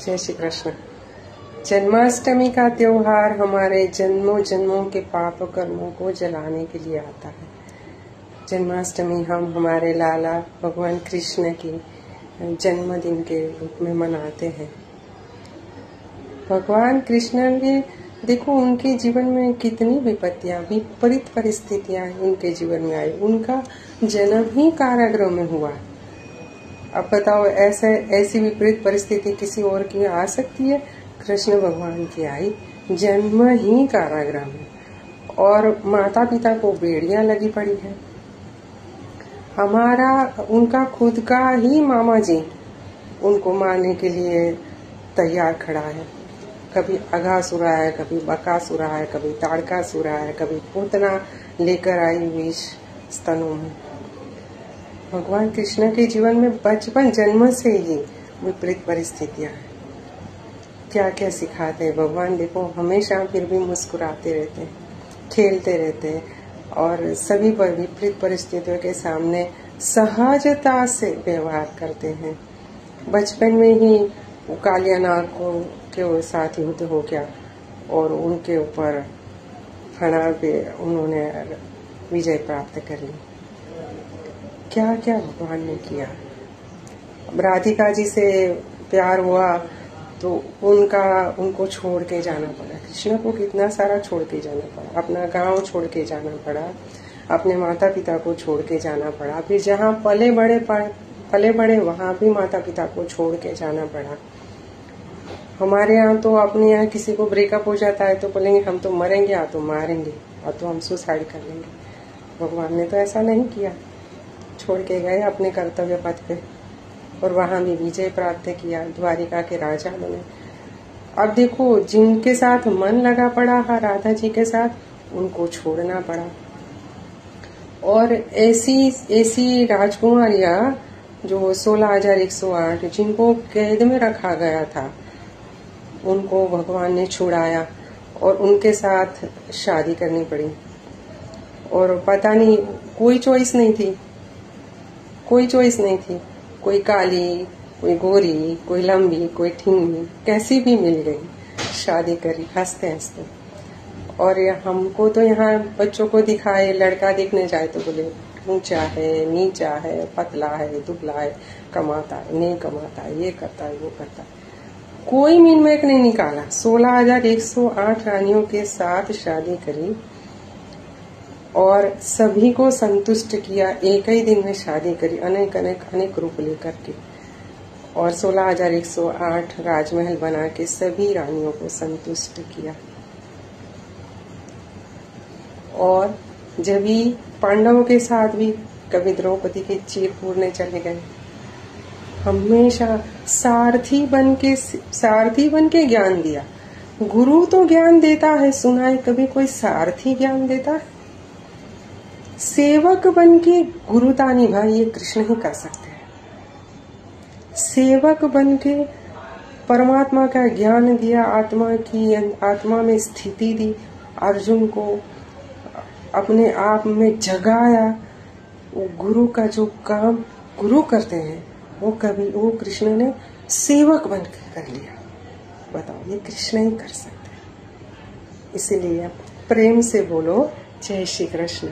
जय श्री कृष्ण। जन्माष्टमी का त्योहार हमारे जन्मों जन्मों के पाप कर्मों को जलाने के लिए आता है। जन्माष्टमी हम हमारे लाला भगवान कृष्ण की जन्मदिन के रूप में मनाते हैं। भगवान कृष्ण ने देखो उनके जीवन में कितनी विपत्तियां, विपरीत परिस्थितियां उनके जीवन में आई। उनका जन्म ही कारागृह में हुआ। अब बताओ ऐसी विपरीत परिस्थिति किसी और की आ सकती है? कृष्ण भगवान की आई, जन्म ही कारागृह में, और माता पिता को बेड़ियां लगी पड़ी है। उनका खुद का ही मामा जी उनको मारने के लिए तैयार खड़ा है। कभी अघासुरा है, कभी बकासुरा है, कभी ताड़कासुरा है, कभी पूतना लेकर आई विष स्तनों में। भगवान कृष्ण के जीवन में बचपन जन्म से ही विपरीत परिस्थितियां हैं। क्या क्या सिखाते हैं भगवान। देखो हमेशा फिर भी मुस्कुराते रहते हैं, खेलते रहते हैं, और सभी विपरीत परिस्थितियों के सामने सहजता से व्यवहार करते हैं। बचपन में ही कालियानाग के साथ युद्ध हो गया और उनके ऊपर फणा पे उन्होंने विजय प्राप्त कर ली। क्या क्या भगवान ने किया। राधिका जी से प्यार हुआ तो उनको छोड़ के जाना पड़ा। कृष्ण को कितना सारा छोड़ के जाना पड़ा। अपना गांव छोड़ के जाना पड़ा, अपने माता पिता को छोड़ के जाना पड़ा। फिर जहाँ पले बड़े वहां भी माता पिता को छोड़ के जाना पड़ा। हमारे यहाँ तो अपने यहाँ किसी को ब्रेकअप हो जाता है तो बोलेंगे हम तो मरेंगे या तो मारेंगे और तो हम सुसाइड कर लेंगे। भगवान ने तो ऐसा नहीं किया, छोड़ के गए अपने कर्तव्य पथ पे और वहां भी विजय प्राप्त किया, द्वारिका के राजा बने। अब देखो जिनके साथ मन लगा पड़ा है राधा जी के साथ, उनको छोड़ना पड़ा। और ऐसी राजकुमारियां जो 16,108 जिनको कैद में रखा गया था, उनको भगवान ने छुड़ाया और उनके साथ शादी करनी पड़ी। और पता नहीं, कोई चॉइस नहीं थी, कोई काली, कोई गोरी, कोई लंबी, कोई ठींगी, कैसी भी मिल गई, शादी करी हंसते हंसते। और हमको तो यहाँ बच्चों को दिखाए, लड़का देखने जाए तो बोले ऊंचा है, नीचा है, पतला है, दुबला है, कमाता है, नहीं कमाता है, ये करता है, वो करता है। कोई मीनमेक नहीं निकाला। 16,108 रानियों के साथ शादी करी और सभी को संतुष्ट किया। एक ही दिन में शादी करी, अनेक रूप लेकर के, और 16,108 राजमहल बना के सभी रानियों को संतुष्ट किया। और जब भी पांडवों के साथ भी कभी द्रौपदी के चीर पूरने चले गए, हमेशा सारथी बन के ज्ञान दिया। गुरु तो ज्ञान देता है, सुना है कभी कोई सारथी ज्ञान देता है? सेवक बन के गुरुता निभाई, ये कृष्ण ही कर सकते हैं। सेवक बन के परमात्मा का ज्ञान दिया, आत्मा में स्थिति दी, अर्जुन को अपने आप में जगाया। वो गुरु का जो काम गुरु करते हैं वो कृष्ण ने सेवक बन के कर लिया। बताओ, ये कृष्ण ही कर सकते हैं। इसीलिए प्रेम से बोलो जय श्री कृष्ण।